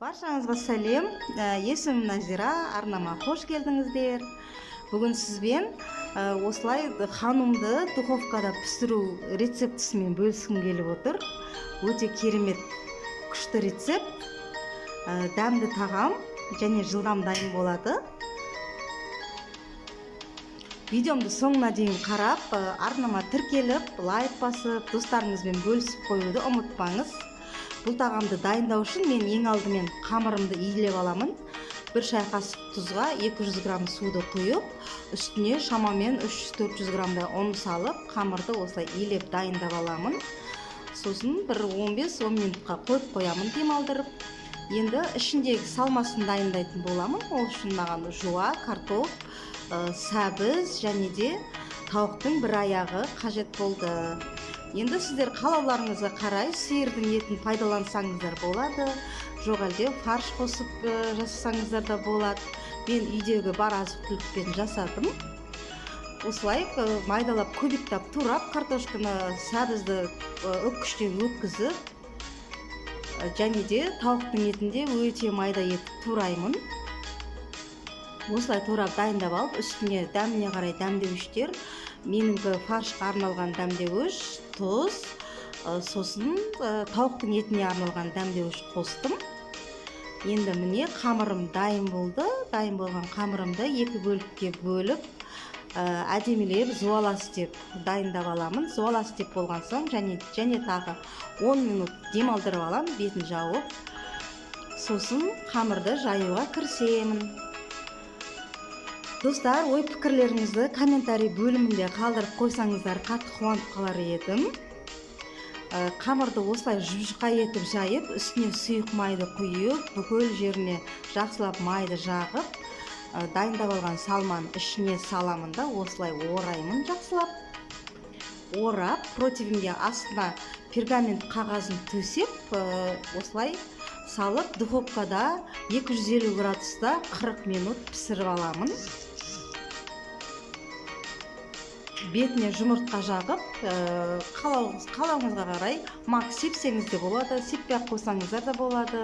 Баршаңызға сәлем. Есімім Назира, арнама қош келдіңіздер. Бүгін сізбен осылай ханымды духовкада пісіру рецептісімен бөліскім келіп отыр. Өте керемет, күшті рецепт, дәмді тағам және жылдам дайын болады. Видеомды соңына дейін қарап, арнама тіркеліп, лайк басып, достарыңызбен бөлісіп қоюды ұмытпаңыз. Бұл тағамды дайындау үшін мен ең алдымен қамырымды иілеп аламын. 1 шай қасық тұзға 200 грамм суды құйып, үстіне шамамен 300-400 граммдай ұн салып, қамырды осылай иілеп дайындап аламын. Сосын бір 15-10 минутқа қойып қоямын демалдырып. Енді ішіндегі салмасын дайындайтын боламын. Ол үшін маған жуа, картоп, сәбіз және де тауықтың бір аяғы қажет болды. Енді сіздер қалауларыңызға қарай сиырдың етін пайдалансаңыздар болады, жоқ әлде фарш қосып жасасаңыздар да болады. Мен үйдегі бар азық-түлікпен жасадым. Осылай майдалап, көбіктап, турап, картошканы, сәбізді үккіштен өткізіп, және де тауықтың етінде өте майда етіп тураймын. Осылай турап дайындап алып, үстіне дәміне қарай дәмдеуіштер, меніңкі фаршқа арналған дәмдеуіш, тұз, сосын тауықтың етіне арналған дәмдеуіш қостым. Енді міне қамырым дайын болды. Дайын болған қамырымды 2 бөлікке бөліп, әдемілеп зуалас деп дайындап аламын. Зуалас деп болған соң және тағы 10 минут демалдырып аламын, бетін жауып. Сосын қамырды жаюға кірісемін. Достар, ой пікірлеріңізді комментарий бөлімінде қалдырып қойсаңыздар қатты қуанып қалар едім. Қамырды осылай жұп-жұқа етіп жайып, үстіне сұйық майды құйып, бүкіл жеріне жақсылап майды жағып, дайындап алған салманы ішіне саламын да осылай ораймын жақсылап. Орап, противенге астына пергамент қағазын төсеп, осылай салып, духовкада 250 градуста 40 минут пісіріп аламын. Бетіне жұмыртқа жағып, қалауыңызға қарай мак сепсеңіз де болады, сеппей-ақ қойсаңыздар да болады.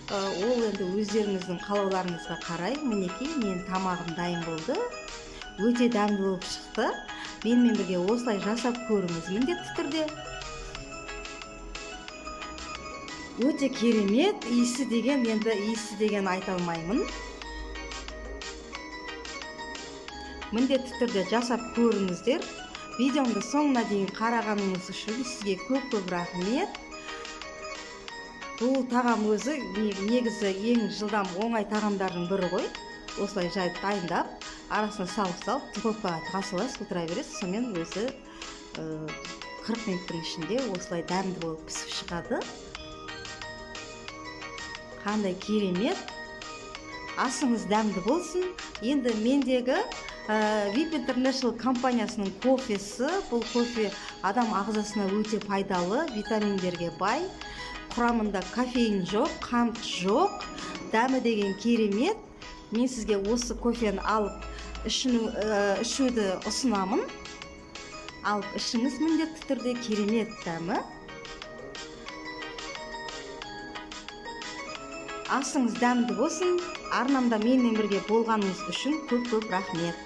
Ол енді өздеріңіздің қалауларыңызға қарай. Мінекей, мен тамағым дайын болды. Өте дәмді болып шықты. Менімен бірге осылай жасап көріңіз міндетті түрде. Өте керемет, иісі деген айта алмаймын. Міндетті түрде жасап көріңіздер. Видеомды соңына дейін қарағаныңыз үшін сізге көп рахмет. Бұл тағам өзі негізі ең жылдам оңай тағамдардың бірі ғой. Осылай жайып дайындап, арасына салып, духовкаға тығасыз отыра бересіз. Сонымен өзі 40 минуттың ішінде осылай дәмді болып пісіп шығады. Қандай керемет. Асыңыз дәмді болсын. Енді мендегі VIP International компаниясының кофесі. Бұл кофе адам ағзасына өте пайдалы, витаминдерге бай. Құрамында кофеин жоқ, қант жоқ, дәмі деген керемет. Мен сізге осы кофені алып ішуді ұсынамын. Алып ішіңіз міндетті түрде, керемет дәмі. Асыңыз дәмді болсын. Арнамда менімен бірге болғаныңыз үшін көп рахмет.